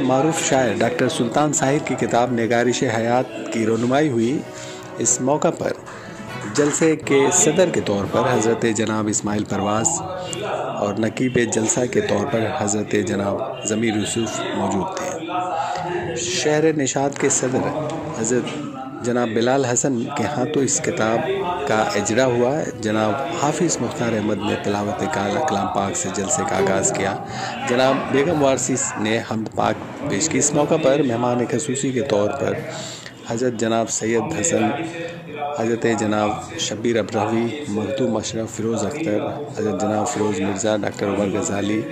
मारूफ शायर डॉक्टर सुल्तान साहिर की किताब निगारिश हयात की रनुमाई हुई। इस मौका पर जलसे के सदर के तौर पर हज़रत जनाब इस्माइल परवाज़ और नकीब जलसा के तौर पर हज़रत जनाब ज़मीर यूसुफ मौजूद थे। शहर निशात के सदर हज़रत जनाब बिलाल हसन के हाथों इस किताब का इजरा हुआ। जनाब हाफिज़ मुख्तार अहमद ने तिलावत कलाम पाक से जलसे का आगाज़ किया। जनाब बेगम वारसी ने हमद पाक पेश की। इस मौका पर मेहमान खसूसी के तौर पर हज़रत जनाब सैयद हसन, हज़रत जनाब शब्बीर अब्रावी, मखदूम अशरफ, फ़िरोज़ अख्तर, हज़रत जनाब फ़िरोज़ मिर्ज़ा, डॉक्टर उमर गज़ाली,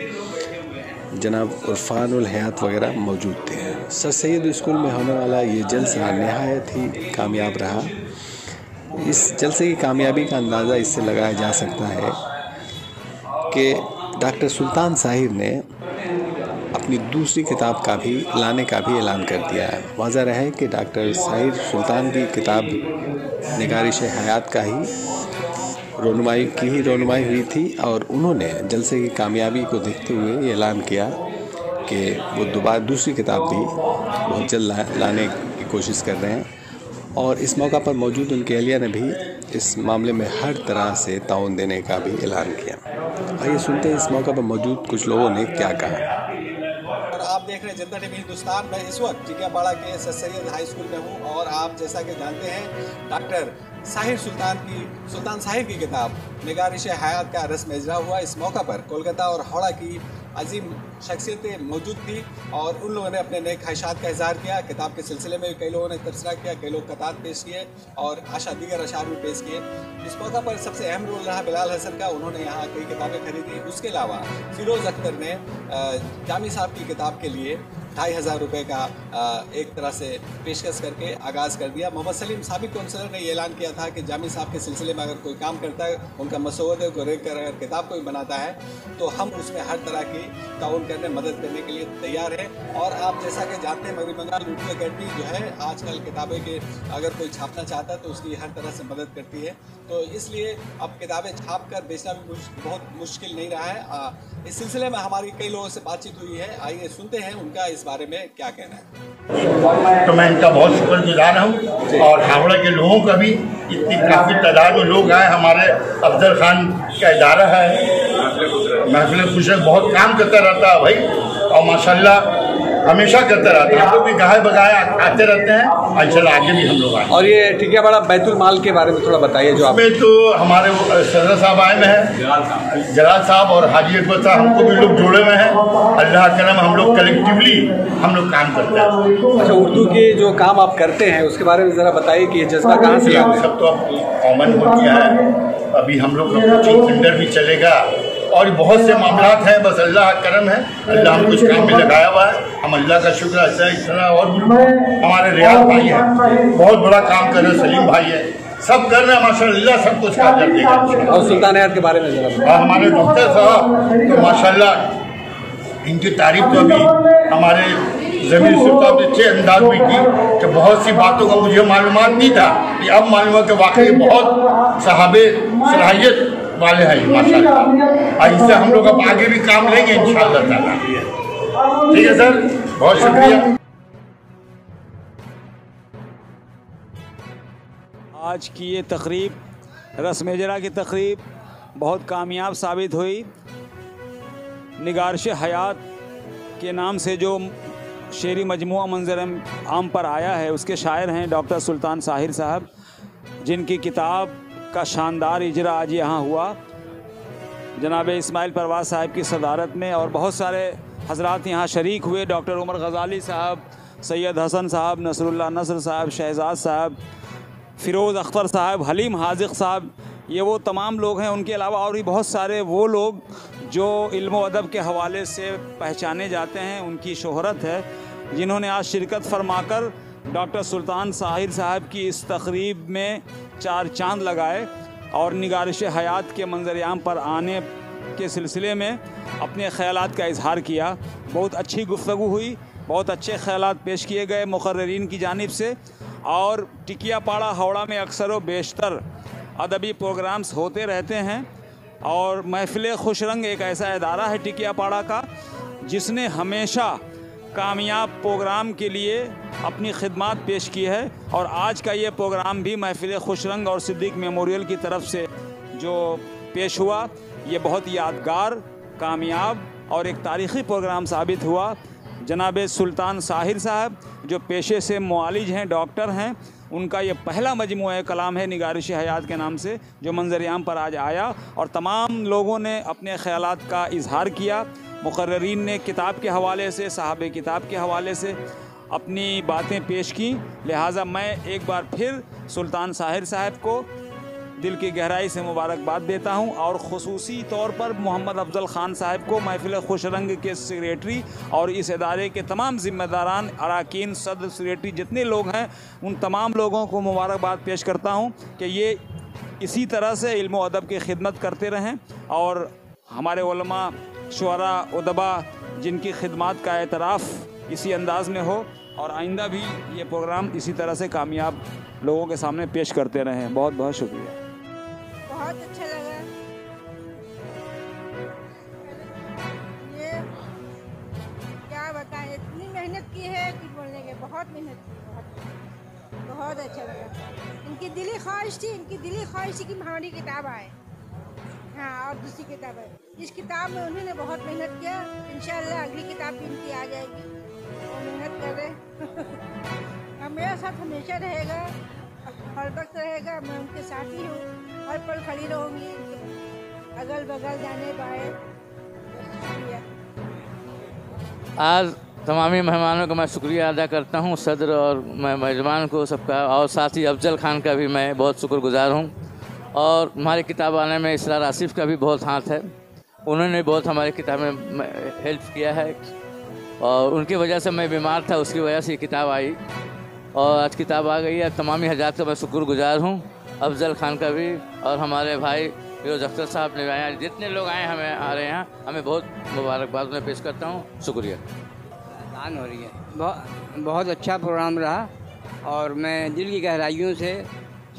जनाब उरफ़ानुल हयात वगैरह मौजूद थे। सर सैयद स्कूल में होने वाला ये जलसा नहायत ही कामयाब रहा। इस जलसे की कामयाबी का अंदाज़ा इससे लगाया जा सकता है कि डॉक्टर सुल्तान साहिर ने अपनी दूसरी किताब का भी लाने का भी ऐलान कर दिया है। वाज़ह रहे कि डॉक्टर साहिर सुल्तान की किताब निगारिश हयात का ही रनुमाई हुई थी और उन्होंने जलसे की कामयाबी को देखते हुए ये ऐलान किया कि वो दोबारा दूसरी किताब भी बहुत जल्द लाने की कोशिश कर रहे हैं। और इस मौका पर मौजूद उनके अहलिया ने भी इस मामले में हर तरह से ताउन देने का भी ऐलान किया। आइए सुनते हैं इस मौका पर मौजूद कुछ लोगों ने क्या कहा। और आप देख रहे हैं जनता टीवी हिंदुस्तान। मैं इस वक्त टिकियापाड़ा के सर सैयद हाई स्कूल में हूँ और आप जैसा कि जानते हैं डॉक्टर सुल्तान साहिर की किताब निगारिश हयात का रस्म इजरा हुआ। इस मौका पर कोलकाता और हावड़ा की अजीम शख्सियतें मौजूद थी और उन लोगों ने अपने नए ख्वाहिशात का इजहार किया। किताब के सिलसिले में कई लोगों ने तबसरा किया, कई लोग कतार पेश किए और दीगर अशार भी पेश किए। इस मौका पर सबसे अहम रोल रहा बिलाल हसन का। उन्होंने यहाँ कई किताबें खरीदी। उसके अलावा फ़िरोज़ अख्तर ने जामी साहब की किताब के लिए 2500 रुपये का एक तरह से पेशकश करके आगाज़ कर दिया। मोहम्मद सलीम साबिक काउंसलर ने ये ऐलान किया था कि जामी साहब के सिलसिले में अगर कोई काम करता है, उनका मसौदे को रेख कर अगर किताब कोई बनाता है तो हम उसमें हर तरह की ताउन करने मदद करने के लिए तैयार हैं। और आप जैसा कि जानते हैं मगरबी बंगाल उर्दू अकेडमी जो है आजकल किताबें के अगर कोई छापना चाहता है तो उसकी हर तरह से मदद करती है। तो इसलिए अब किताबें छाप कर बेचना भी बहुत मुश्किल नहीं रहा है। इस सिलसिले में हमारी कई लोगों से बातचीत हुई है। आइए सुनते हैं उनका इस बारे में क्या कहना है। तो मैं इनका बहुत शुक्रगुजार हूँ और हावड़ा के लोगों का भी। इतनी काफ़ी तादाद में लोग आए। हमारे अफजल खान का इदारा है महफिल खुशक बहुत काम करता रहता है भाई और माशाल्लाह हमेशा करते रहते हैं। हम लोग भी गाहे बगाए आते रहते हैं और चलो आगे भी हम लोग आए। और ये टिकियापाड़ा बैतुल माल के बारे में थोड़ा बताइए। जो उसमें तो हमारे सदर साहब आए हुए हैं, जलाल साहब और हाजी अकबर साहब, हमको भी लोग जोड़े हुए हैं। अल्लाह करम हम लोग कलेक्टिवली हम लोग काम करते हैं। अच्छा, उर्दू के जो काम आप करते हैं उसके बारे में ज़रा बताइए कि ये जज्बा कहाँ से आता है? सब तो अब कॉमन हो गया है। अभी हम लोग का कोचिंग सेंटर भी चलेगा और बहुत से मामलात हैं। बस अल्लाह का करम है, अल्लाह हम कुछ काम में लगाया हुआ है। हम अल्लाह का शुक्र ऐसा इस तरह। और हमारे रियाज भाई हैं, बहुत बड़ा काम कर रहे हैं, सलीम भाई है, सब कर रहे हैं माशाल्लाह, सब कुछ काम कर देगा। और सुल्तान हयात के बारे में ज़रा। और हमारे डॉक्टर साहब तो माशाल्लाह इनकी तारीफ तो अभी हमारे ज़मीर सुल्तान अच्छे अंदाज में की कि बहुत सी बातों का मुझे मालूमात नहीं था कि अब मालूम है कि वाकई बहुत साहबे सलाहियत वाले हैं माशाल्लाह। और इससे हम लोग अब आगे भी काम लेंगे इंशाअल्लाह ताला। ठीक है सर, बहुत शुक्रिया। आज की ये तकरीब रस्म इजरा की तकरीब बहुत कामयाब साबित हुई। निगारिश हयात के नाम से जो शेरी मजमुआ मंजर आम पर आया है उसके शायर हैं डॉक्टर सुल्तान साहिर साहब, जिनकी किताब का शानदार इजरा आज यहाँ हुआ जनाब इस्माइल परवाज़ साहब की सदारत में। और बहुत सारे हजरात यहाँ शरीक हुए। डॉक्टर उमर गज़ाली साहब, सैयद हसन साहब, नसरुल्लाह नसर साहब, शहजाद साहब, फ़िरोज़ अख्तर साहब, हलीम हाजिक साहब, ये वो तमाम लोग हैं। उनके अलावा और भी बहुत सारे वो लोग जो इल्म अदब के हवाले से पहचाने जाते हैं, उनकी शोहरत है, जिन्होंने आज शिरकत फरमाकर डॉक्टर सुल्तान साहिर साहब की इस तकरीब में चार चांद लगाए और निगारिश हयात के मंजर-ए-आम पर आने के सिलसिले में अपने ख़यालात का इजहार किया। बहुत अच्छी गुफ्तगू हुई, बहुत अच्छे ख़यालात पेश किए गए मुक़र्रिरीन की जानिब से। और टिकियापाड़ा हावड़ा में अक्सर व बेशतर अदबी प्रोग्राम्स होते रहते हैं और महफ़िल खुश रंग एक ऐसा इदारा है टिकियापाड़ा का जिसने हमेशा कामयाब प्रोग्राम के लिए अपनी खिदमत पेश की है। और आज का ये प्रोग्राम भी महफिल खुशरंग और सिद्दीक मेमोरियल की तरफ से जो पेश हुआ, ये बहुत यादगार, कामयाब और एक तारीख़ी प्रोग्राम साबित हुआ। जनाब सुल्तान साहिर साहब जो पेशे से मुआलिज हैं, डॉक्टर हैं, उनका ये पहला मजमूआ कलाम है निगारिश हयात के नाम से, जो मंजर-ए-आम पर आज आया और तमाम लोगों ने अपने ख़यालात का इजहार किया। मुक़र्रिरीन ने किताब के हवाले से, साहब किताब के हवाले से अपनी बातें पेश की। लिहाजा मैं एक बार फिर सुल्तान साहिर साहब को दिल की गहराई से मुबारकबाद देता हूं और ख़ुसूसी तौर पर मोहम्मद अफजल ख़ान साहब को, महफिल खुशरंग के सेक्रेटरी और इस इदारे के तमाम ज़िम्मेदारान, अराकीन, सदर, सेक्रेटरी जितने लोग हैं, उन तमाम लोगों को मुबारकबाद पेश करता हूं कि ये इसी तरह से इल्म व अदब की खिदमत करते रहें और हमारे उलमा, शुअरा, उदबा जिनकी खिदमत का एतराफ़ इसी अंदाज़ में हो और आइंदा भी ये प्रोग्राम इसी तरह से कामयाब लोगों के सामने पेश करते रहें। बहुत बहुत शुक्रिया। बहुत अच्छा लगा। ये क्या बताएं, इतनी मेहनत की है कि बोलने के, बहुत मेहनत की, बहुत अच्छा लगा। इनकी दिली ख्वाहिश थी कि हमारी किताब आए। हाँ, और दूसरी किताब है। इस किताब में उन्होंने बहुत मेहनत किया। इंशाअल्लाह अगली किताब भी इनकी आ जाएगी। वो मेहनत कर रहे और मेरा साथ हमेशा रहेगा, हर वक्त रहेगा। मैं उनके साथ ही हूँ, हर पल खड़ी रहूँगी, अगल बगल जाने पाए। शुक्रिया। आज तमामी मेहमानों का मैं शुक्रिया अदा करता हूँ, सदर और मैं मेज़बान को सबका, और साथ ही अफजल ख़ान का भी मैं बहुत शुक्रगुजार हूँ। और हमारी किताब आने में इसरार आसिफ का भी बहुत हाथ है, उन्होंने बहुत हमारी किताब में हेल्प किया है और उनकी वजह से मैं बीमार था, उसकी वजह से ये किताब आई और आज किताब आ गई है। तमामी हज़रात का मैं शुक्रगुजार हूँ, अफजल ख़ान का भी और हमारे भाई फिरोज़ अख्तर साहब ने आया, जितने लोग आए हमें आ रहे हैं, हमें बहुत मुबारकबाद में पेश करता हूँ। शुक्रिया। दान हो रही है, बहुत अच्छा प्रोग्राम रहा और मैं दिल की गहराइयों से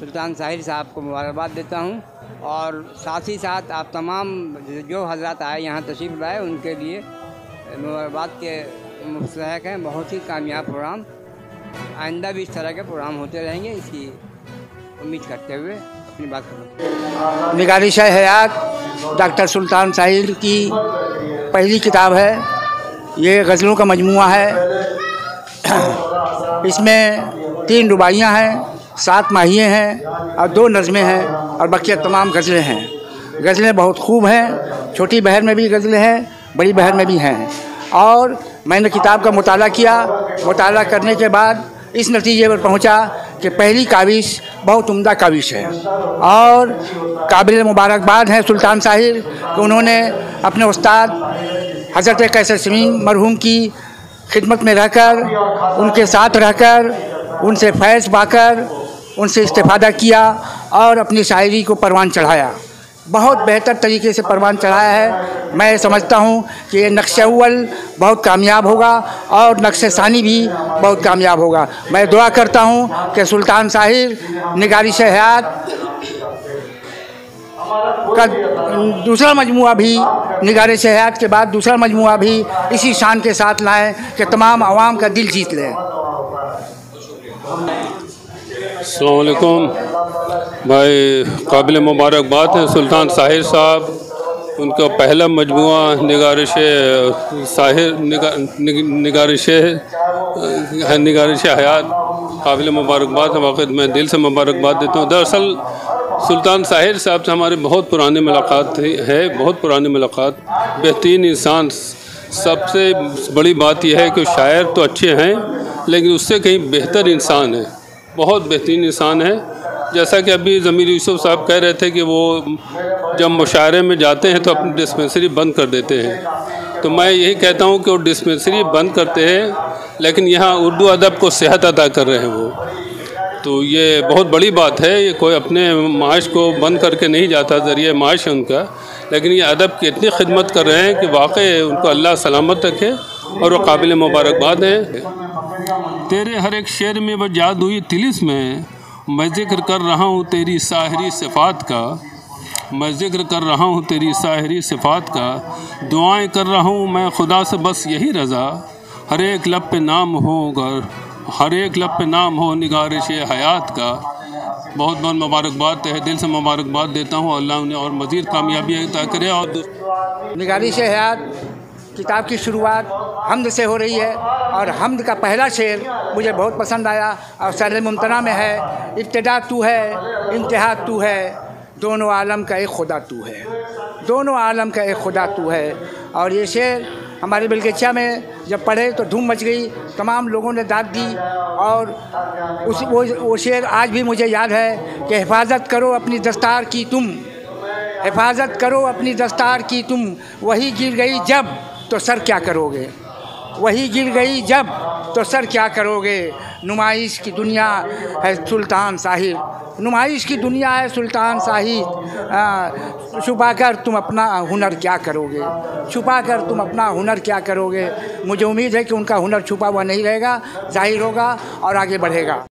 सुल्तान साहिर साहब को मुबारकबाद देता हूँ और साथ ही साथ आप तमाम जो हज़रात आए यहाँ तशरीफ़ लाए उनके लिए मुबारकबाद के मुस्तहक़ हैं। बहुत ही कामयाब प्रोग्राम, आइंदा भी इस तरह के प्रोग्राम होते रहेंगे, इसकी उम्मीद करते हुए अपनी बात करूँ। निगारिश हयात डॉक्टर सुल्तान साहिर की पहली किताब है। ये गज़लों का मजमूआ है। इसमें 3 रुबाइयाँ हैं, 7 माहिए हैं और 2 नज़में हैं और बाकी तमाम गज़लें हैं। गज़लें बहुत खूब हैं, छोटी बहर में भी गज़लें हैं, बड़ी बहर में भी हैं। और मैंने किताब का मुताला किया, मुताला करने के बाद इस नतीजे पर पहुंचा कि पहली काविश बहुत उम्दा काविश है और काबिल मुबारकबाद हैं सुल्तान साहिर कि उन्होंने अपने उस्ताद हज़रत कैसर समीम मरहूम की खिदमत में रहकर, उनके साथ रहकर, उनसे फैज़ पाकर, उनसे इस्तिफ़ादा किया और अपनी शायरी को परवान चढ़ाया। बहुत बेहतर तरीके से परवान चढ़ाया है। मैं समझता हूँ कि ये नक्श अव्वल बहुत कामयाब होगा और नक्श सानी भी बहुत कामयाब होगा। मैं दुआ करता हूँ कि सुल्तान साहिर निगारिश हयात का दूसरा मजमूआ भी, निगारिश हयात के बाद दूसरा मजमूआ भी इसी शान के साथ लाएँ कि तमाम आवाम का दिल जीत लें। अस्सलाम वालेकुम भाई, काबिल मुबारकबाद है सुल्तान साहिर साहब, उनका पहला मजमूआ निगारिश साहिर निगारिश हयात, काबिल मुबारकबाद है। वाक़ई मैं दिल से मुबारकबाद देता हूँ। दरअसल सुल्तान साहिर साहब से हमारी बहुत पुरानी मुलाकात है, बहुत पुरानी मुलाकात। बेहतरीन इंसान, सबसे बड़ी बात यह है कि शायर तो अच्छे हैं लेकिन उससे कहीं बेहतर इंसान है, बहुत बेहतरीन इंसान है। जैसा कि अभी ज़मीर यूसुफ साहब कह रहे थे कि वो जब मुशायरे में जाते हैं तो अपनी डिस्पेंसरी बंद कर देते हैं, तो मैं यही कहता हूँ कि वो डिस्पेंसरी बंद करते हैं लेकिन यहाँ उर्दू अदब को सेहत अदा कर रहे हैं वो, तो ये बहुत बड़ी बात है। ये कोई अपने माश को बंद करके नहीं जाता, ज़रिए माश है उनका, लेकिन ये अदब की इतनी खिदमत कर रहे हैं कि वाकई उनको अल्लाह सलामत रखे और वो काबिल मुबारकबाद हैं। तेरे हर एक शेर में वो जादुई तिलिस्म है, मैं ज़िक्र कर रहा हूँ तेरी साहिरी सिफ़ात का, मैं ज़िक्र कर रहा हूँ तेरी साहिरी सिफ़ात का, दुआएं कर रहा हूँ मैं खुदा से बस यही रज़ा, हर एक लब पे नाम हो हर एक लब पे नाम हो निगारिश हयात का। बहुत बहुत मुबारकबाद है, दिल से मुबारकबाद देता हूँ। अल्लाह उन्हें और मज़ीद कामयाबी अता करे। और निगारिश हयात किताब की शुरुआत हम्द से हो रही है और हम्द का पहला शेर मुझे बहुत पसंद आया और सर मुमतना में है, इब्तिदा तू है इंतहा तू है, दोनों आलम का एक खुदा तू है, दोनों आलम का एक खुदा तू है। और ये शेर हमारे बिलगच्चा में जब पढ़े तो धूम मच गई, तमाम लोगों ने दाद दी। और वो शेर आज भी मुझे याद है कि हिफाजत करो अपनी दस्तार की तुम, हिफाजत करो अपनी दस्तार की तुम, वही गिर गई जब तो सर क्या करोगे, वही गिर गई जब तो सर क्या करोगे। नुमाइश की दुनिया है सुल्तान साहिर, नुमाइश की दुनिया है सुल्तान साहिर, छुपा कर तुम अपना हुनर क्या करोगे, छुपा कर तुम अपना हुनर क्या करोगे। मुझे उम्मीद है कि उनका हुनर छुपा हुआ नहीं रहेगा, ज़ाहिर होगा और आगे बढ़ेगा।